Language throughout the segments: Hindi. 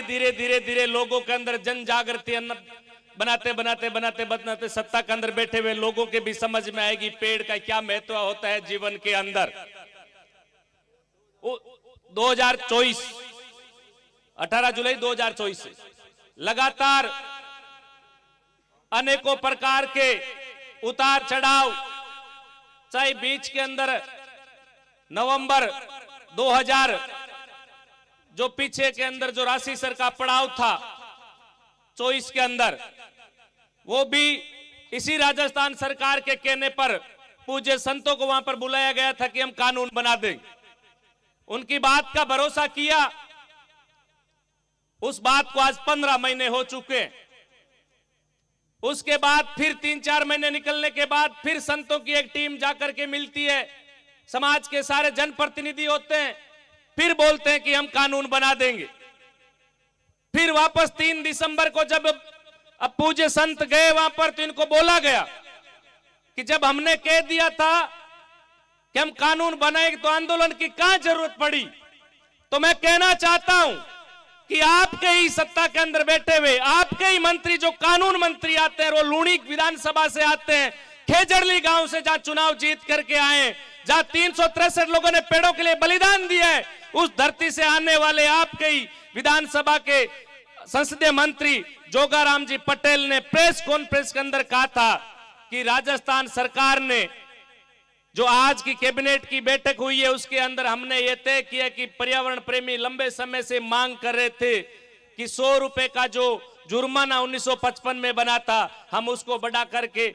धीरे धीरे धीरे लोगों के अंदर जन जागृति बनाते बनाते बनाते बनाते सत्ता के अंदर बैठे हुए लोगों के भी समझ में आएगी पेड़ का क्या महत्व होता है जीवन के अंदर। 2024 18 जुलाई 2024 से लगातार अनेकों प्रकार के उतार चढ़ाव, चाहे बीच के अंदर नवंबर 2000 जो पीछे के अंदर जो राशि सर का पड़ाव था 24 के अंदर, वो भी इसी राजस्थान सरकार के कहने पर पूज्य संतों को वहां पर बुलाया गया था कि हम कानून बना दें। उनकी बात का भरोसा किया, उस बात को आज 15 महीने हो चुके हैं। उसके बाद फिर 3-4 महीने निकलने के बाद फिर संतों की एक टीम जाकर के मिलती है, समाज के सारे जनप्रतिनिधि होते हैं, फिर बोलते हैं कि हम कानून बना देंगे। फिर वापस 3 दिसंबर को जब अब पूज्य संत गए वहां पर तो इनको बोला गया कि जब हमने कह दिया था कि हम कानून बनाएंगे तो आंदोलन की क्या जरूरत पड़ी। तो मैं कहना चाहता हूं कि आपके ही सत्ता के अंदर बैठे हुए आपके ही मंत्री जो कानून मंत्री आते हैं, वो लूणी विधानसभा से आते हैं, खेजड़ली गांव से जहां चुनाव जीत करके आए, जहां 363 लोगों ने पेड़ों के लिए बलिदान दिया है, उस धरती से आने वाले आपके ही विधानसभा के संसदीय मंत्री जोगाराम जी पटेल ने प्रेस कॉन्फ्रेंस के अंदर कहा था कि राजस्थान सरकार ने जो आज की कैबिनेट की बैठक हुई है उसके अंदर हमने ये तय किया कि पर्यावरण प्रेमी लंबे समय से मांग कर रहे थे कि 100 रुपए का जो जुर्माना 1955 में बना था हम उसको बढ़ा करके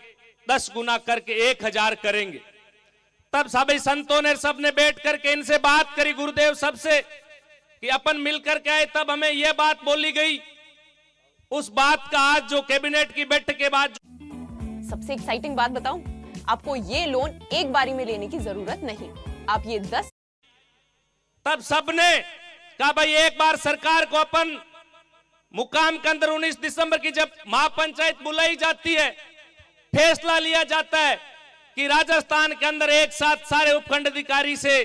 10 गुना करके 1000 करेंगे। तब सभी संतों ने सबने बैठ करके इनसे बात करी, गुरुदेव सबसे, कि अपन मिलकर के आए, तब हमें यह बात बोली गई। उस बात का आज जो कैबिनेट की बैठक के बाद सबसे एक्साइटिंग बात बताऊं, आपको ये लोन एक बारी में लेने की जरूरत नहीं, आप ये 10। तब सबने कहा भाई एक बार सरकार को अपन मुकाम के अंदर 19 दिसंबर की जब महापंचायत बुलाई जाती है, फैसला लिया जाता है कि राजस्थान के अंदर एक साथ सारे उपखंड अधिकारी से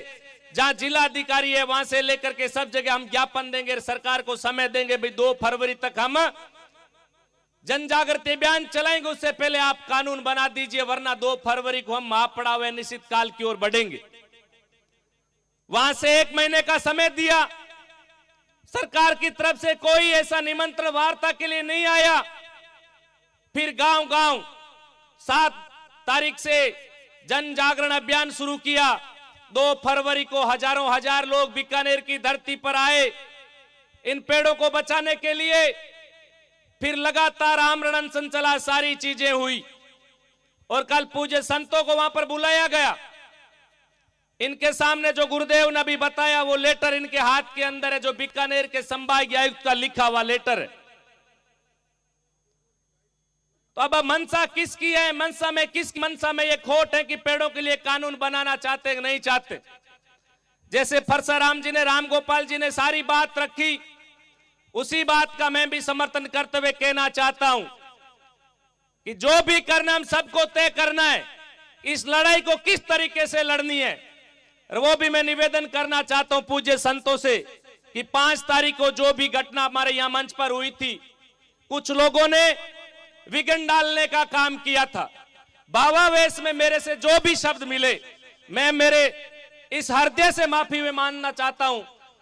जहां जिला अधिकारी है वहां से लेकर के सब जगह हम ज्ञापन देंगे, सरकार को समय देंगे भाई 2 फरवरी तक हम जन जागृति अभियान चलाएंगे, उससे पहले आप कानून बना दीजिए वरना 2 फरवरी को हम महापड़ाव निश्चित काल की ओर बढ़ेंगे। वहां से 1 महीने का समय दिया, सरकार की तरफ से कोई ऐसा निमंत्रण वार्ता के लिए नहीं आया। फिर गांव गांव 7 तारीख से जन जागरण अभियान शुरू किया। 2 फरवरी को हजारों हजार लोग बीकानेर की धरती पर आए इन पेड़ों को बचाने के लिए। फिर लगातार आमरण अनशन चला, सारी चीजें हुई और कल पूज्य संतों को वहां पर बुलाया गया। इनके सामने जो गुरुदेव ने अभी बताया वो लेटर इनके हाथ के अंदर है, जो बीकानेर के संभागीय आयुक्त का लिखा हुआ लेटर है। तो अब मंशा किसकी है, मंशा में ये खोट है कि पेड़ों के लिए कानून बनाना चाहते हैं नहीं चाहते। जैसे परसाराम जी ने, राम गोपाल जी ने सारी बात रखी, उसी बात का मैं भी समर्थन करते हुए कहना चाहता हूं कि जो भी करना हम सबको तय करना है, इस लड़ाई को किस तरीके से लड़नी है। और वो भी मैं निवेदन करना चाहता हूं पूज्य संतों से कि 5 तारीख को जो भी घटना हमारे यहां मंच पर हुई थी, कुछ लोगों ने विघन डालने का काम किया था। भावावेश में मेरे से जो भी शब्द मिले, मैं मेरे इस हृदय से माफी में मानना चाहता हूं,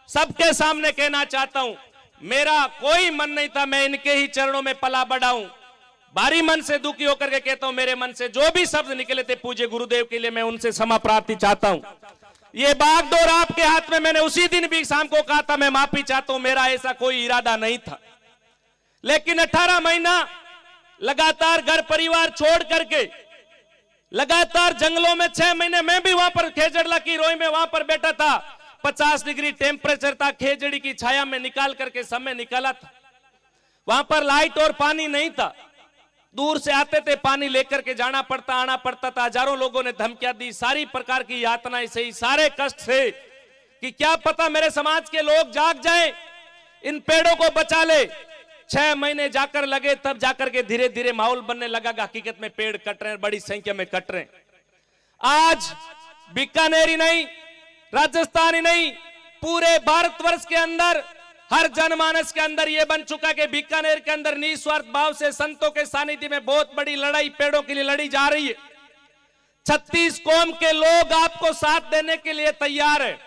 सबके सामने कहना चाहता हूं मेरा कोई मन नहीं था, मैं इनके ही चरणों में पला बढ़ा हूं। भारी मन से दुखी होकर के कहता हूं मेरे मन से जो भी शब्द निकले थे पूज्य गुरुदेव के लिए मैं उनसे क्षमा प्रार्थी चाहता हूं। ये बागडोर आपके हाथ में, मैंने उसी दिन भी शाम को कहा था मैं माफी चाहता हूं, मेरा ऐसा कोई इरादा नहीं था। लेकिन 18 महीना लगातार घर परिवार छोड़ करके लगातार जंगलों में 6 महीने मैं भी वहां पर खेजड़ला की रोई में वहां पर बैठा था। 50 डिग्री टेम्परेचर था, खेजड़ी की छाया में निकाल करके समय निकाला था। वहां पर लाइट और पानी नहीं था, दूर से आते थे, पानी लेकर के जाना पड़ता, आना पड़ता था। हजारों लोगों ने धमकियां दी, सारी प्रकार की यातनाएं सही, सारे कष्ट से कि क्या पता मेरे समाज के लोग जाग जाएं, इन पेड़ों को बचा ले। 6 महीने जाकर लगे, तब जाकर के धीरे धीरे माहौल बनने लगा कि हकीकत में पेड़ कट रहे हैं, बड़ी संख्या में कट रहे हैं। आज बीकानेर ही नहीं, राजस्थान ही नहीं, पूरे भारतवर्ष के अंदर हर जनमानस के अंदर यह बन चुका कि बीकानेर के अंदर निस्वार्थ भाव से संतों के सानिध्य में बहुत बड़ी लड़ाई पेड़ों के लिए लड़ी जा रही है। 36 कौम के लोग आपको साथ देने के लिए तैयार है।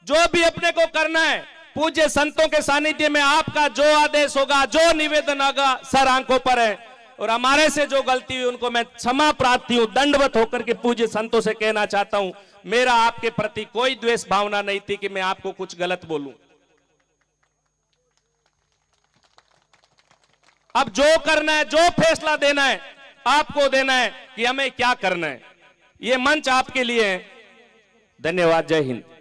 जो भी अपने को करना है, पूज्य संतों के सानिध्य में आपका जो आदेश होगा, जो निवेदन होगा, सर आंखों पर है। और हमारे से जो गलती हुई उनको मैं क्षमा प्रार्थी हूं, दंडवत होकर के पूज्य संतों से कहना चाहता हूं, मेरा आपके प्रति कोई द्वेष भावना नहीं थी कि मैं आपको कुछ गलत बोलूं। अब जो करना है, जो फैसला देना है, आपको देना है कि हमें क्या करना है। यह मंच आपके लिए है। धन्यवाद। जय हिंद।